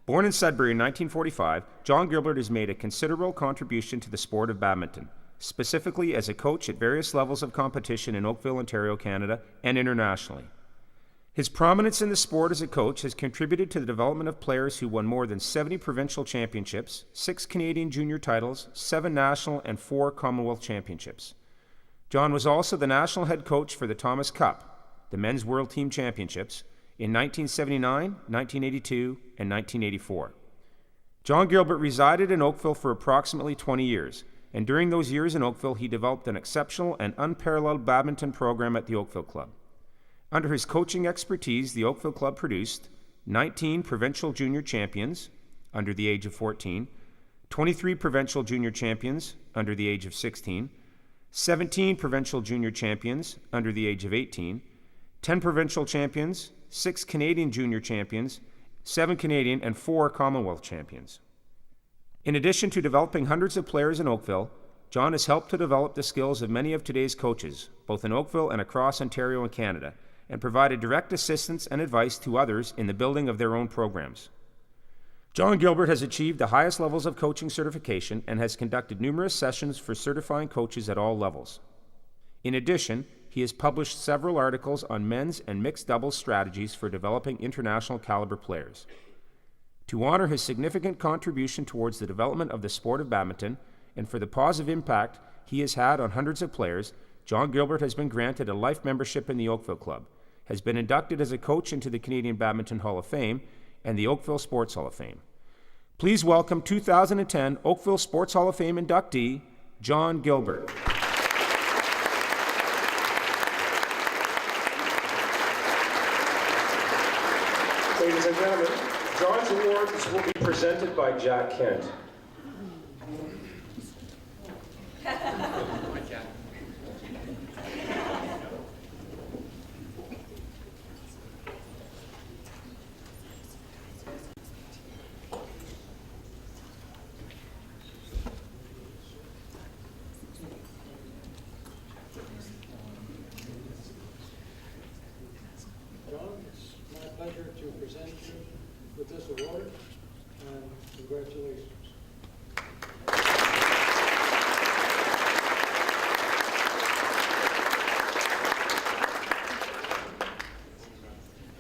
Born in Sudbury in 1945, John Gilbert has made a considerable contribution to the sport of badminton, specifically as a coach at various levels of competition in Oakville, Ontario, Canada, and internationally. His prominence in the sport as a coach has contributed to the development of players who won more than 70 provincial championships, 6 Canadian junior titles, 7 national, and 4 Commonwealth championships. John was also the national head coach for the Thomas Cup, the Men's World Team Championships, in 1979, 1982, and 1984. John Gilbert resided in Oakville for approximately 20 years, and during those years in Oakville, he developed an exceptional and unparalleled badminton program at the Oakville Club. Under his coaching expertise, the Oakville Club produced 19 provincial junior champions under the age of 14, 23 provincial junior champions under the age of 16, 17 provincial junior champions under the age of 18, 10 provincial champions, 6 Canadian junior champions, 7 Canadian, and 4 Commonwealth champions. In addition to developing hundreds of players in Oakville, John has helped to develop the skills of many of today's coaches, both in Oakville and across Ontario and Canada, and provided direct assistance and advice to others in the building of their own programs. John Gilbert has achieved the highest levels of coaching certification and has conducted numerous sessions for certifying coaches at all levels. In addition, he has published several articles on men's and mixed doubles strategies for developing international caliber players. To honor his significant contribution towards the development of the sport of badminton and for the positive impact he has had on hundreds of players, John Gilbert has been granted a life membership in the Oakville Club, has been inducted as a coach into the Canadian Badminton Hall of Fame and the Oakville Sports Hall of Fame. Please welcome 2010 Oakville Sports Hall of Fame inductee, John Gilbert. Ladies and gentlemen, John's awards will be presented by Jack Kent. Pleasure to present you with this award, and congratulations.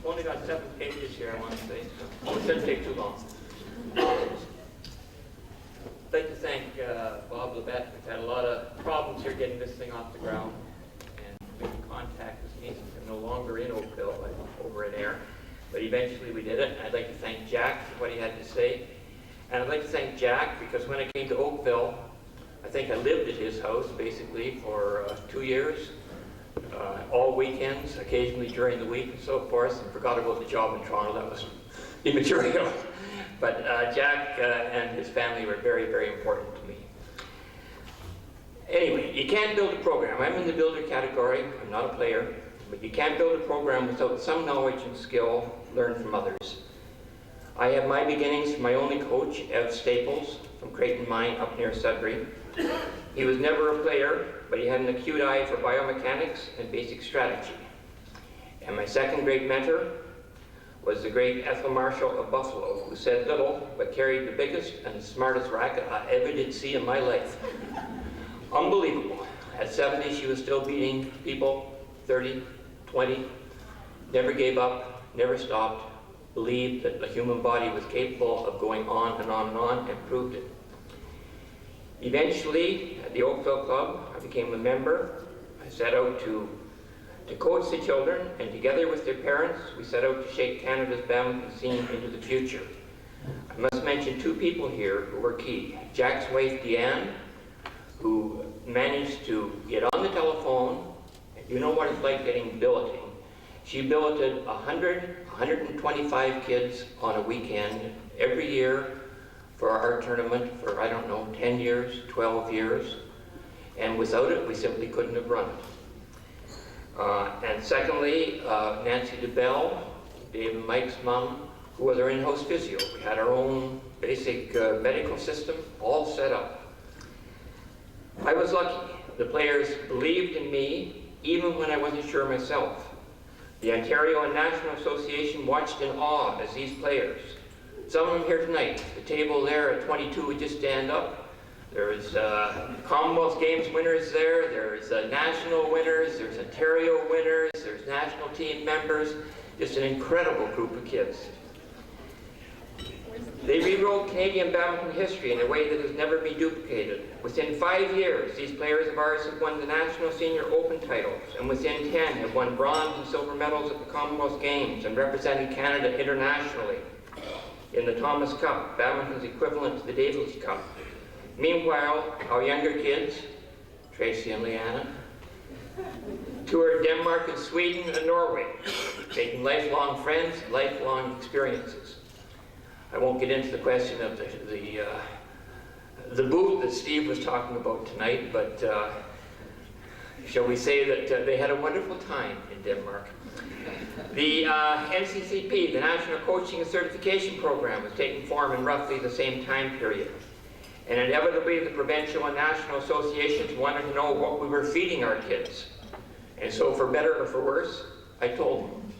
Only got 7 pages here, I want to say. So it shouldn't take too long. I'd like to thank Bob Lebet. We've had a lot of problems here getting this thing off the ground, and making contact with me since I'm no longer in Oakville, but over in Ayr. But eventually we did it. I'd like to thank Jack for what he had to say. And I'd like to thank Jack because when I came to Oakville, I think I lived at his house basically for 2 years, all weekends, occasionally during the week and so forth, and forgot about the job in Toronto. That was immaterial. But Jack and his family were very, very important to me. Anyway, you can't build a program. I'm in the builder category. I'm not a player. But you can't build a program without some knowledge and skill learned from others. I have my beginnings from my only coach, Ev Staples, from Creighton Mine up near Sudbury. He was never a player, but he had an acute eye for biomechanics and basic strategy. And my second great mentor was the great Ethel Marshall of Buffalo, who said little, but carried the biggest and the smartest racket I ever did see in my life. Unbelievable. At 70, she was still beating people 30, 20, never gave up, never stopped, believed that the human body was capable of going on and on and on, and proved it. Eventually, at the Oakville Club, I became a member. I set out to coach the children, and together with their parents, we set out to shape Canada's badminton scene into the future. I must mention 2 people here who were key. Jack's wife, Deanne, who managed to get on the telephone. You know what it's like getting billeting. She billeted 125 kids on a weekend every year for our tournament for, I don't know, 10 years, 12 years. And without it, we simply couldn't have run it. And secondly, Nancy DeBell, Dave and Mike's mom, who was our in-house physio. We had our own basic medical system all set up. I was lucky. The players believed in me even when I wasn't sure myself. The Ontario and National Association watched in awe as these players, Some of them here tonight. The table there at 22 would just stand up. There's Commonwealth Games winners there. There's national winners. There's Ontario winners. There's national team members. Just an incredible group of kids. They rewrote Canadian badminton history in a way that has never been duplicated. Within 5 years, these players of ours have won the National Senior Open titles, and within 10 have won bronze and silver medals at the Commonwealth Games and represented Canada internationally in the Thomas Cup, badminton's equivalent to the Davis Cup. Meanwhile, our younger kids, Tracy and Leanna, toured Denmark and Sweden and Norway, making lifelong friends, lifelong experiences. I won't get into the question of the boot that Steve was talking about tonight, but shall we say that they had a wonderful time in Denmark. The NCCP, the National Coaching and Certification Program, was taking form in roughly the same time period. And inevitably, the provincial and national associations wanted to know what we were feeding our kids. And so, for better or for worse, I told them,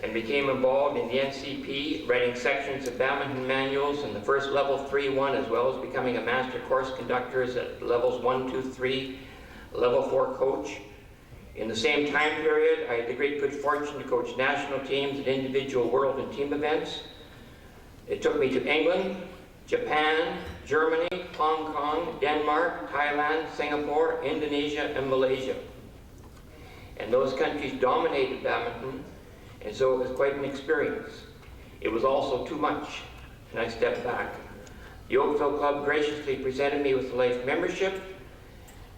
and became involved in the NCP, writing sections of badminton manuals in the first level 3-1, as well as becoming a master course conductor at levels 1, 2, 3, level 4 coach. In the same time period, I had the great good fortune to coach national teams at individual world and team events. It took me to England, Japan, Germany, Hong Kong, Denmark, Thailand, Singapore, Indonesia, and Malaysia. And those countries dominated badminton, and so it was quite an experience. It was also too much, and I stepped back. The Oakville Club graciously presented me with a life membership,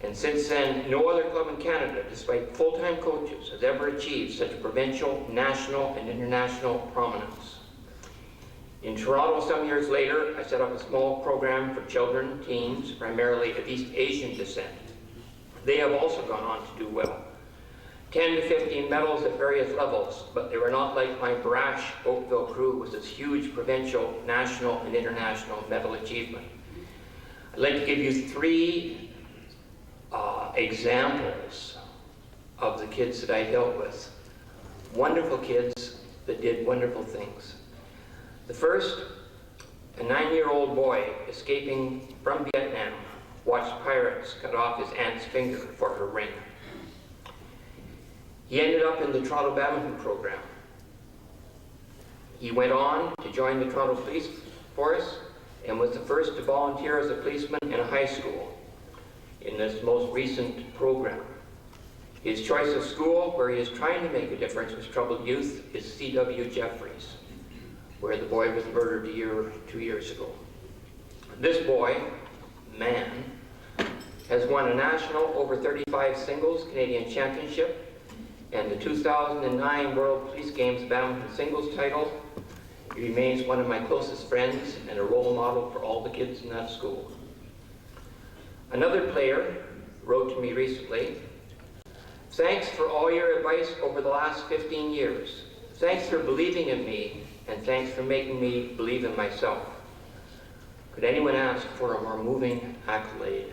and since then, no other club in Canada, despite full-time coaches, has ever achieved such provincial, national, and international prominence. In Toronto, some years later, I set up a small program for children, teens, primarily of East Asian descent. They have also gone on to do well. 10 to 15 medals at various levels, but they were not like my brash Oakville crew with its huge provincial, national, and international medal achievement. I'd like to give you 3 examples of the kids that I dealt with. Wonderful kids that did wonderful things. The first, a 9-year-old boy escaping from Vietnam watched pirates cut off his aunt's finger for her ring. He ended up in the Toronto badminton program. He went on to join the Toronto Police Force and was the first to volunteer as a policeman in a high school in this most recent program. His choice of school where he is trying to make a difference with troubled youth is C.W. Jeffries, where the boy was murdered 2 years ago. This boy, man, has won a national over 35 singles Canadian championship and the 2009 World Police Games badminton singles title. He remains one of my closest friends and a role model for all the kids in that school. Another player wrote to me recently, "Thanks for all your advice over the last 15 years. Thanks for believing in me, and thanks for making me believe in myself." Could anyone ask for a more moving accolade?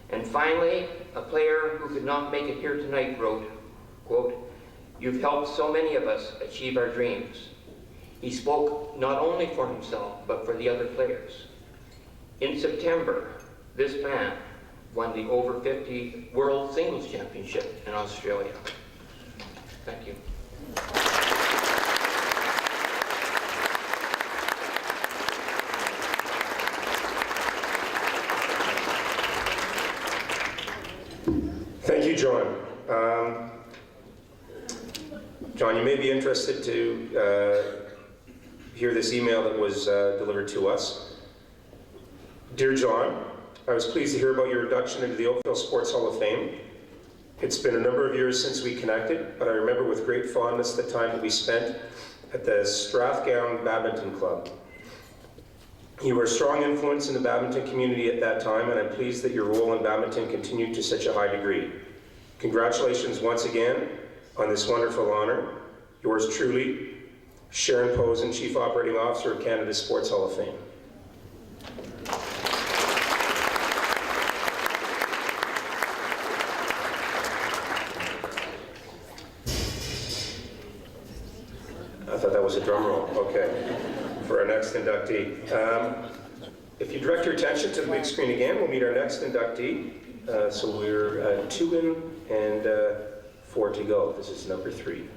And finally, a player who could not make it here tonight wrote, quote, "You've helped so many of us achieve our dreams." He spoke not only for himself, but for the other players. In September, this man won the over 50 World Singles Championship in Australia. Thank you. Thank you, John. John, you may be interested to hear this email that was delivered to us. Dear John, I was pleased to hear about your induction into the Oakville Sports Hall of Fame. It's been a number of years since we connected, but I remember with great fondness the time that we spent at the Strathgown Badminton Club. You were a strong influence in the badminton community at that time, and I'm pleased that your role in badminton continued to such a high degree. Congratulations once again on this wonderful honor. Yours truly, Sharon Posen, Chief Operating Officer of Canada's Sports Hall of Fame. I thought that was a drum roll. Okay. for our next inductee. If you direct your attention to the big screen again, we'll meet our next inductee. So we're 2 in and 4 to go. This is number 3.